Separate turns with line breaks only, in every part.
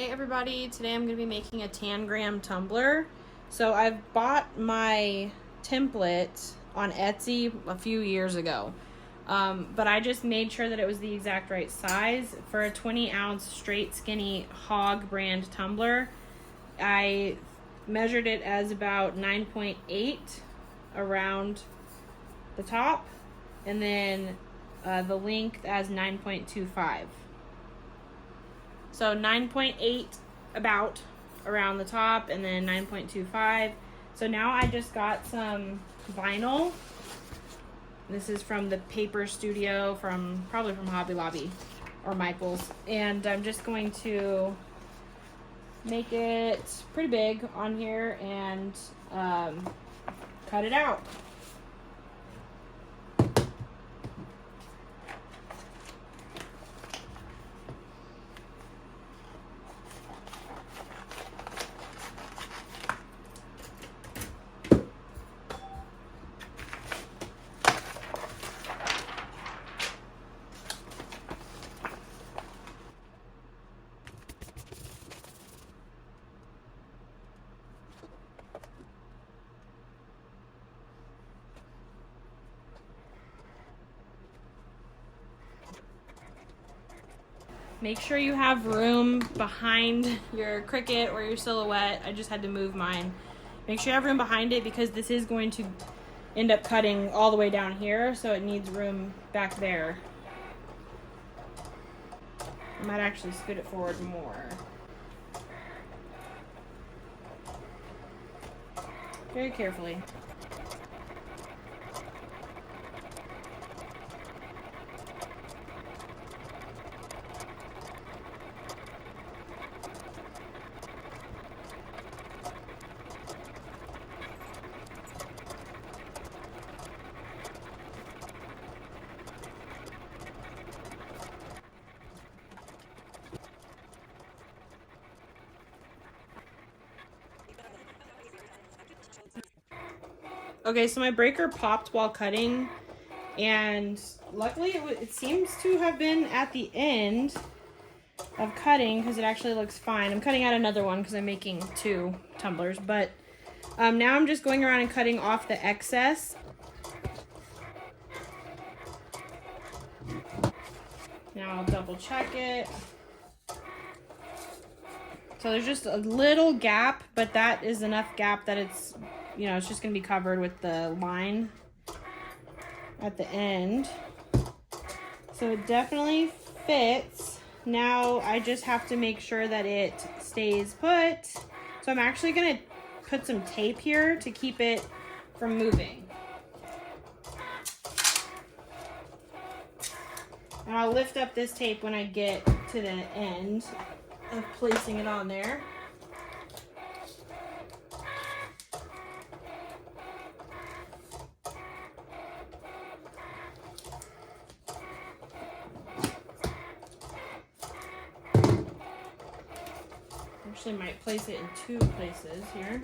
Hey everybody, today I'm going to be making a Tangram tumbler. So I've bought my template on Etsy a few years ago, but I just made sure that it was the exact right size. For a 20-ounce straight skinny Hogg brand tumbler, I measured it as about 9.8 around the top, and then the length as 9.25. So 9.8 about around the top, and then 9.25. So now I just got some vinyl. This is from the Paper Studio, probably from Hobby Lobby or Michael's. And I'm just going to make it pretty big on here and cut it out. Make sure you have room behind your Cricut or your Silhouette. I just had to move mine. Make sure you have room behind it because this is going to end up cutting all the way down here, so it needs room back there. I might actually scoot it forward more. Very carefully. Okay, so my breaker popped while cutting, and luckily it seems to have been at the end of cutting because it actually looks fine. I'm cutting out another one because I'm making 2 tumblers, but now I'm just going around and cutting off the excess. Now I'll double check it. So there's just a little gap, but that is enough gap that it's, you know, it's just going to be covered with the line at the end. So it definitely fits. Now I just have to make sure that it stays put. So I'm actually going to put some tape here to keep it from moving. And I'll lift up this tape when I get to the end of placing it on there. Actually might place it in 2 places here.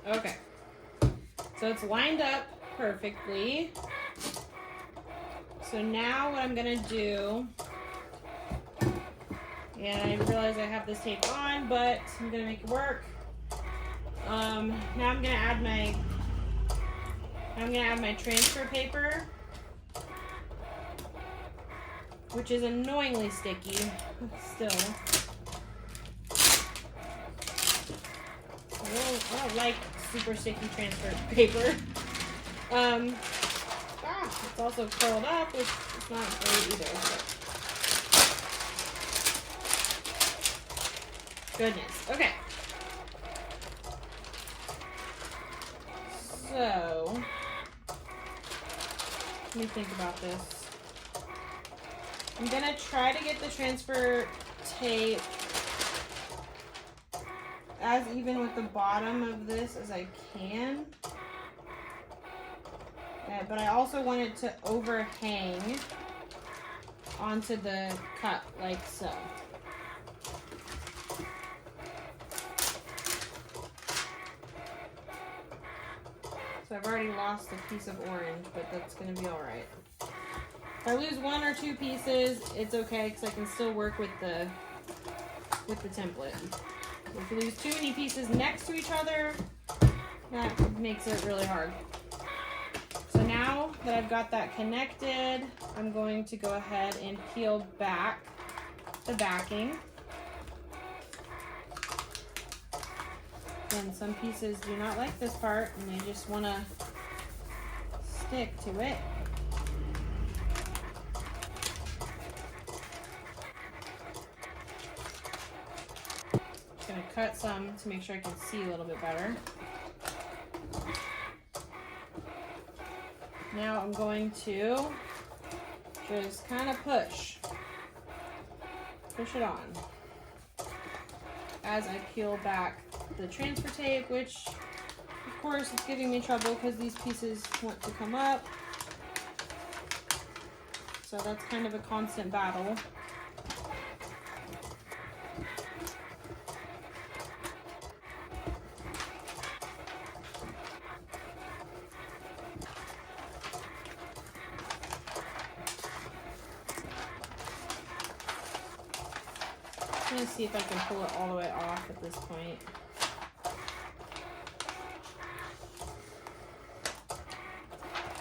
Okay. So it's lined up perfectly. So now what I'm gonna do, and I realize I have this tape on, but I'm gonna make it work. Now I'm gonna add my transfer paper, which is annoyingly sticky, still. I don't like super sticky transfer paper. It's also curled up, which is not great either. But goodness. Okay. So let me think about this. I'm gonna try to get the transfer tape as even with the bottom of this as I can. But I also want it to overhang onto the cup like so. So I've already lost a piece of orange, but that's going to be all right. If I lose one or two pieces, it's okay because I can still work with the template. If you lose too many pieces next to each other, that makes it really hard. So now that I've got that connected, I'm going to go ahead and peel back the backing. And some pieces do not like this part and they just want to stick to it. Just going to cut some to make sure I can see a little bit better. Now I'm going to just kind of push it on as I peel back the transfer tape, which of course is giving me trouble because these pieces want to come up. So that's kind of a constant battle. I'm going to see if I can pull it all the way off at this point.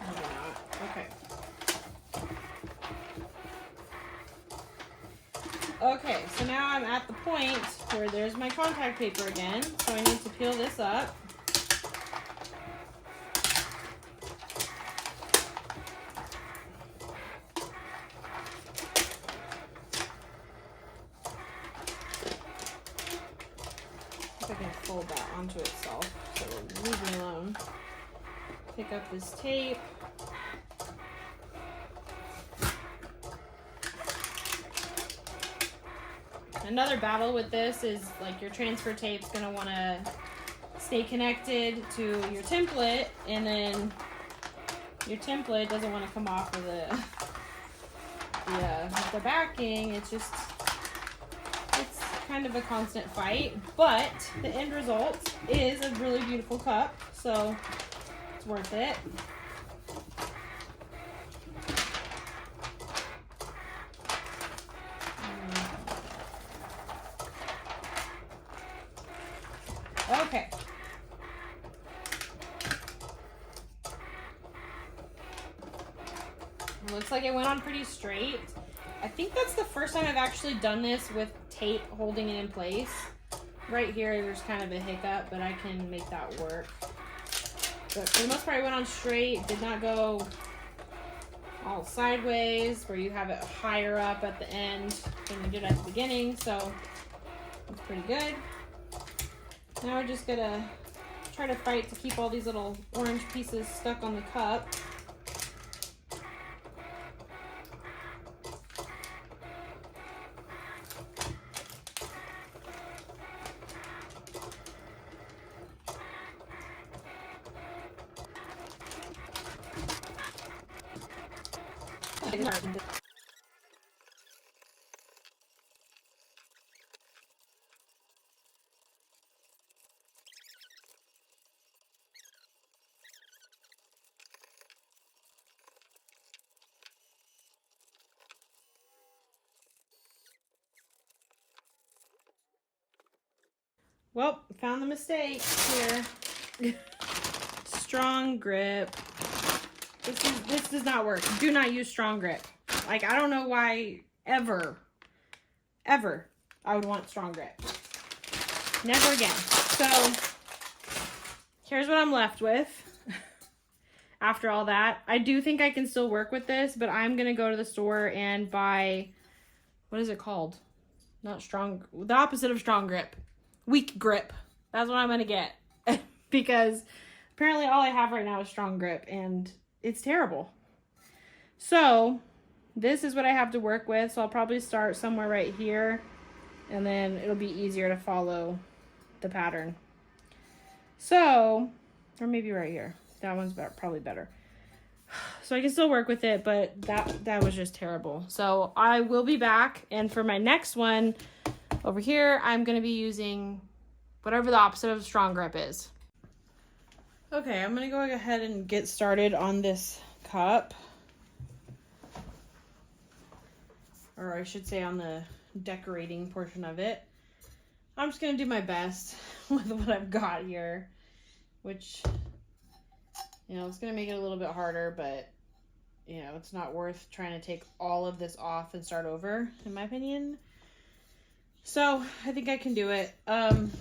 Maybe not. Okay. Okay, so now I'm at the point where there's my contact paper again. So I need to peel this up. I can fold that onto itself, so it'll leave me alone. Pick up this tape. Another battle with this is like your transfer tape's gonna want to stay connected to your template, and then your template doesn't want to come off of the backing. It's kind of a constant fight, but the end result is a really beautiful cup, so it's worth it. Okay. It looks like it went on pretty straight. I think that's the first time I've actually done this with tape holding it in place. Right here, there's kind of a hiccup, but I can make that work. But for the most part, it went on straight. Did not go all sideways, where you have it higher up at the end than you did at the beginning. So it's pretty good. Now we're just gonna try to fight to keep all these little orange pieces stuck on the cup. Well, found the mistake here. Strong grip. This does not work. Do not use strong grip. Like, I don't know why ever I would want strong grip. Never again. So here's what I'm left with after all that. I do think I can still work with this, but I'm gonna go to the store and buy, what is it called? Not strong, the opposite of strong grip. Weak grip. That's what I'm gonna get. Because apparently all I have right now is strong grip and it's terrible. So this is what I have to work with. So I'll probably start somewhere right here and then it'll be easier to follow the pattern. So, or maybe right here. That one's probably better. So I can still work with it, but that was just terrible. So I will be back, and for my next one over here, I'm going to be using whatever the opposite of strong grip is. Okay, I'm going to go ahead and get started on this cup. Or I should say on the decorating portion of it. I'm just going to do my best with what I've got here, which, you know, it's going to make it a little bit harder, but, you know, it's not worth trying to take all of this off and start over, in my opinion. So I think I can do it. I'm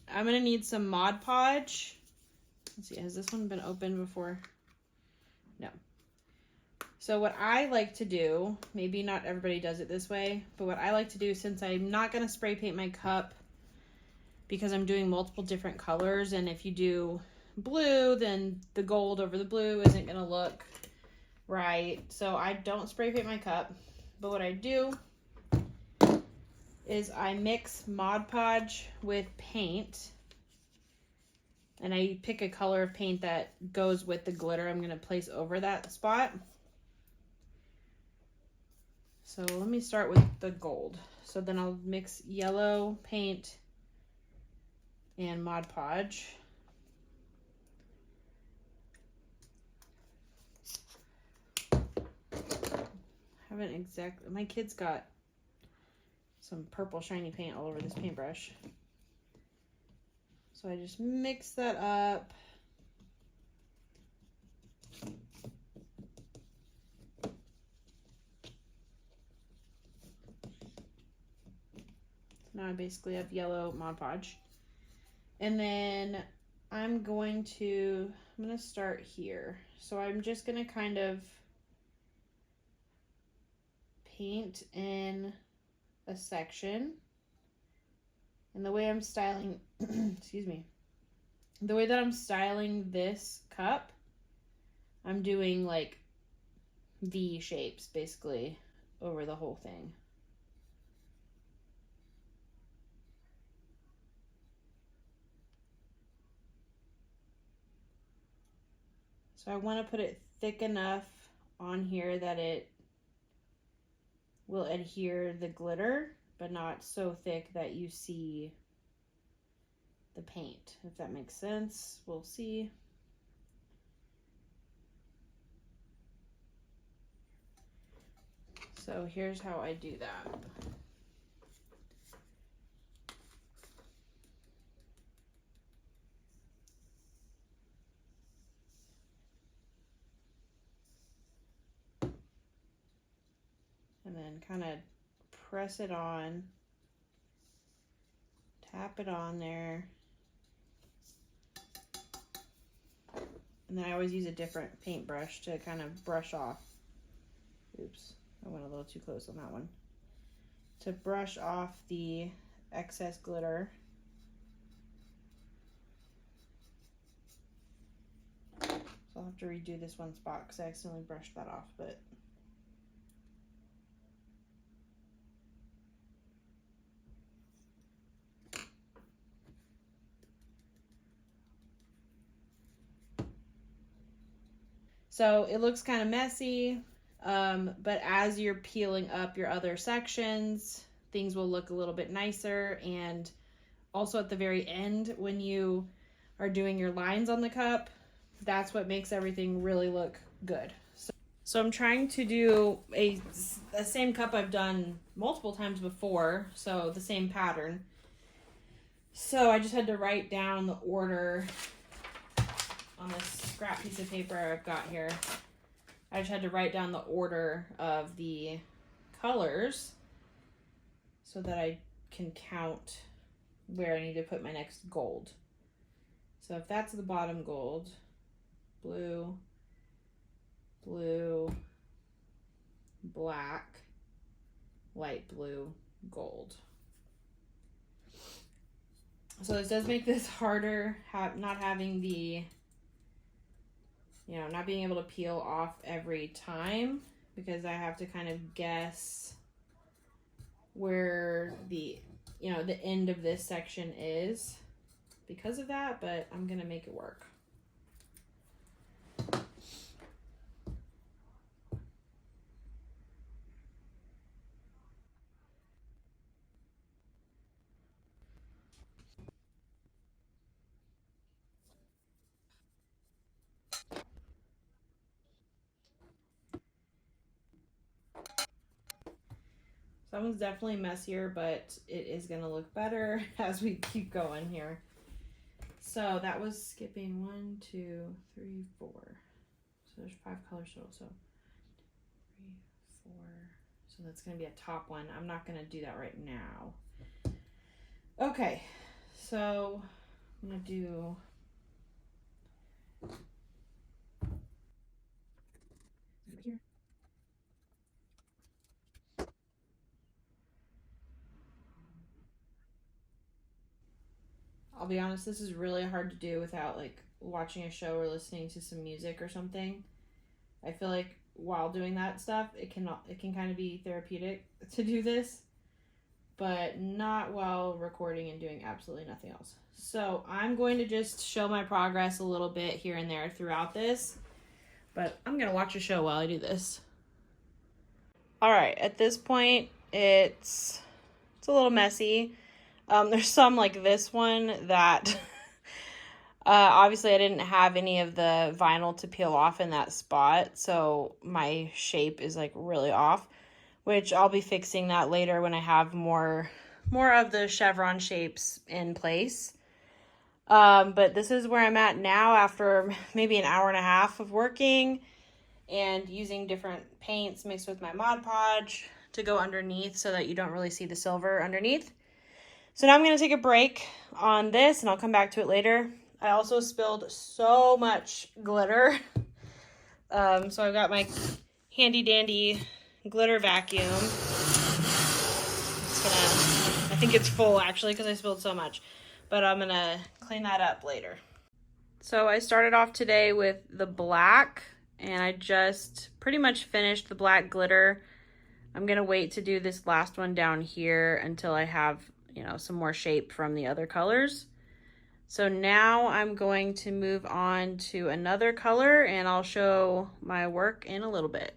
going to need some Mod Podge. Let's see, has this one been opened before? No. So what I like to do, maybe not everybody does it this way, but what I like to do, since I'm not going to spray paint my cup because I'm doing multiple different colors, and if you do blue, then the gold over the blue isn't going to look right. So I don't spray paint my cup, but what I do is I mix Mod Podge with paint, and I pick a color of paint that goes with the glitter I'm going to place over that spot. So let me start with the gold. So then I'll mix yellow paint and Mod Podge. Haven't exactly, my kid's got some purple shiny paint all over this paintbrush. So I just mix that up. Now I basically have yellow Mod Podge. And then I'm going to start here. So I'm just going to kind of paint in a section. And the way I'm styling, excuse me, the way that I'm styling this cup, I'm doing like V shapes basically over the whole thing. So I want to put it thick enough on here that it will adhere the glitter, but not so thick that you see the paint, if that makes sense. We'll see. So here's how I do that. And then kind of press it on, tap it on there. And then I always use a different paintbrush to kind of brush off. Oops, I went a little too close on that one. To brush off the excess glitter. So I'll have to redo this one spot because I accidentally brushed that off, but so it looks kind of messy, but as you're peeling up your other sections, things will look a little bit nicer. And also at the very end, when you are doing your lines on the cup, that's what makes everything really look good. So I'm trying to do the same cup I've done multiple times before, so the same pattern. So I just had to write down the order on this scrap piece of paper I've got here. I just had to write down the order of the colors so that I can count where I need to put my next gold. So if that's the bottom gold, blue, blue, black, light blue, gold. So this does make this harder, not having the, not being able to peel off every time, because I have to kind of guess where the, you know, the end of this section is because of that, but I'm gonna make it work. That one's definitely messier, but it is gonna look better as we keep going here. So that was skipping 1, 2, 3, 4. So there's 5 colors total. So 3, 4. So that's gonna be a top one. I'm not gonna do that right now. Okay, so I'm gonna do here. I'll be honest, this is really hard to do without like watching a show or listening to some music or something. I feel like while doing that stuff, it can kind of be therapeutic to do this, but not while recording and doing absolutely nothing else. So I'm going to just show my progress a little bit here and there throughout this, but I'm going to watch a show while I do this. All right, at this point, it's a little messy. There's some like this one that obviously I didn't have any of the vinyl to peel off in that spot, so my shape is like really off, which I'll be fixing that later when I have more of the chevron shapes in place. But this is where I'm at now after maybe an hour and a half of working and using different paints mixed with my Mod Podge to go underneath so that you don't really see the silver underneath. So now I'm going to take a break on this and I'll come back to it later. I also spilled so much glitter. So I've got my handy dandy glitter vacuum. I think it's full actually because I spilled so much, but I'm going to clean that up later. So I started off today with the black and I just pretty much finished the black glitter. I'm going to wait to do this last one down here until I have, you know, some more shape from the other colors. So now I'm going to move on to another color and I'll show my work in a little bit.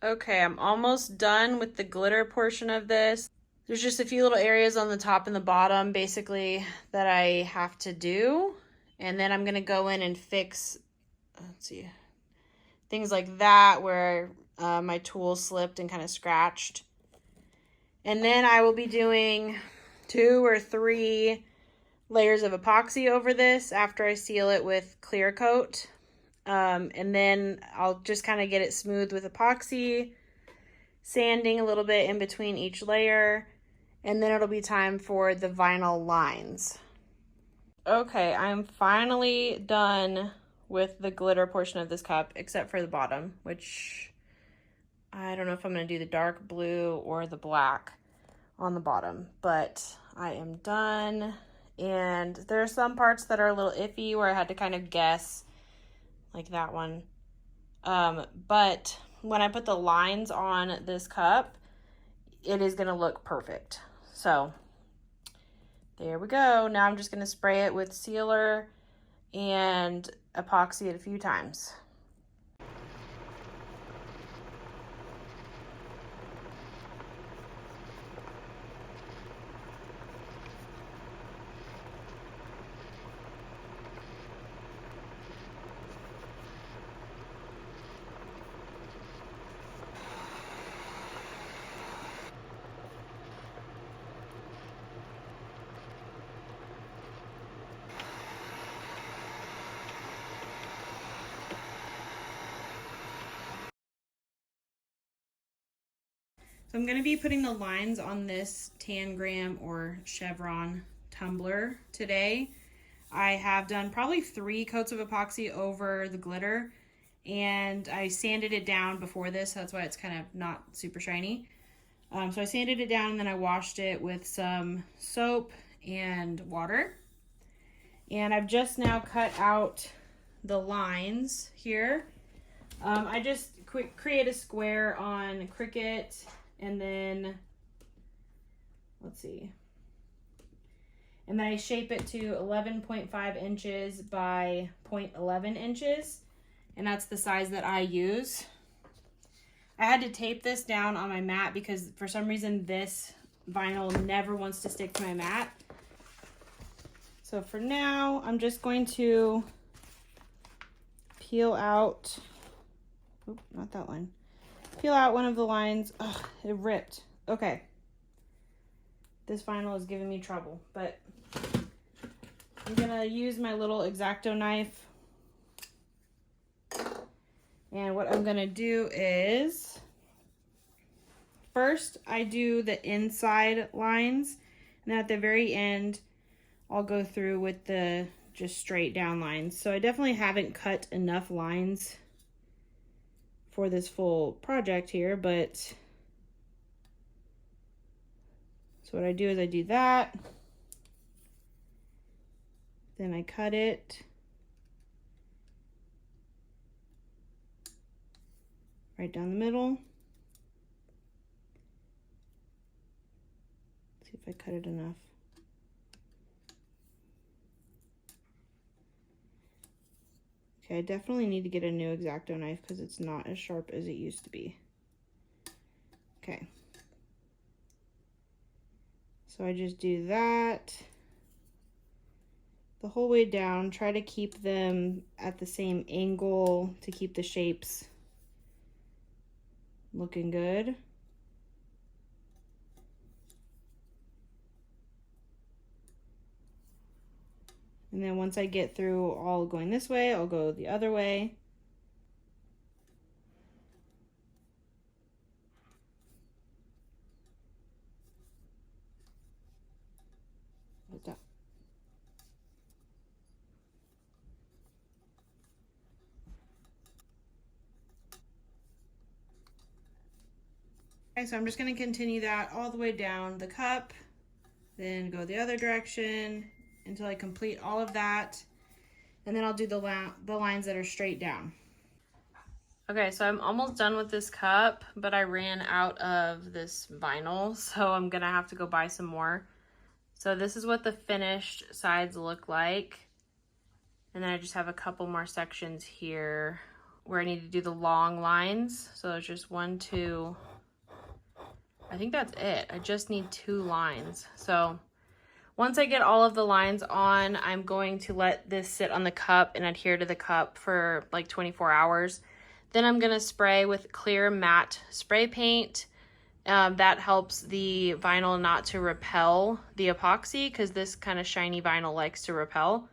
Okay, I'm almost done with the glitter portion of this. There's just a few little areas on the top and the bottom basically that I have to do. And then I'm gonna go in and fix, let's see, things like that where my tool slipped and kind of scratched. And then I will be doing 2 or 3 layers of epoxy over this after I seal it with clear coat. And then I'll just kind of get it smooth with epoxy, sanding a little bit in between each layer, and then it'll be time for the vinyl lines. Okay, I'm finally done with the glitter portion of this cup, except for the bottom, which I don't know if I'm going to do the dark blue or the black on the bottom, but I am done. And there are some parts that are a little iffy where I had to kind of guess, like that one. But when I put the lines on this cup, it is going to look perfect. So there we go. Now I'm just going to spray it with sealer and epoxy it a few times. So I'm going to be putting the lines on this Tangram or Chevron Tumbler today. I have done probably 3 coats of epoxy over the glitter, and I sanded it down before this, so that's why it's kind of not super shiny. So I sanded it down and then I washed it with some soap and water. And I've just now cut out the lines here. I just create a square on Cricut and then let's see. And then I shape it to 11.5 inches by 0.11 inches. And that's the size that I use. I had to tape this down on my mat because for some reason this vinyl never wants to stick to my mat. So for now, I'm just going to peel out, oops, not that line. Peel out one of the lines. Ugh, it ripped. Okay. This vinyl is giving me trouble, but I'm gonna use my little X-Acto knife. And what I'm gonna do is, first I do the inside lines, and then at the very end, I'll go through with the just straight down lines. So I definitely haven't cut enough lines for this full project here, but so what I do is I do that, then I cut it right down the middle. See if I cut it enough. Okay, I definitely need to get a new X-Acto knife because it's not as sharp as it used to be. Okay. So I just do that the whole way down. Try to keep them at the same angle to keep the shapes looking good. And then once I get through all going this way, I'll go the other way. Like that. Okay, so I'm just going to continue that all the way down the cup, then go the other direction until I complete all of that, and then I'll do the lines that are straight down. Okay, so I'm almost done with this cup, but I ran out of this vinyl, so I'm gonna have to go buy some more. So this is what the finished sides look like, and then I just have a couple more sections here where I need to do the long lines. So it's just 1, 2, I think that's it. I just need 2 lines. So once I get all of the lines on, I'm going to let this sit on the cup and adhere to the cup for like 24 hours. Then I'm gonna spray with clear matte spray paint. That helps the vinyl not to repel the epoxy because this kind of shiny vinyl likes to repel.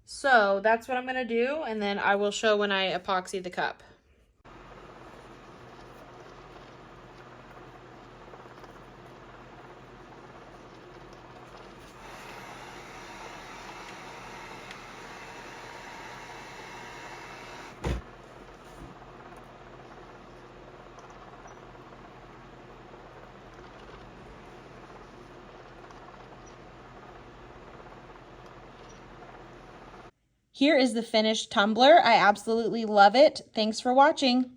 So that's what I'm gonna do, and then I will show when I epoxy the cup. Here is the finished tumbler. I absolutely love it. Thanks for watching.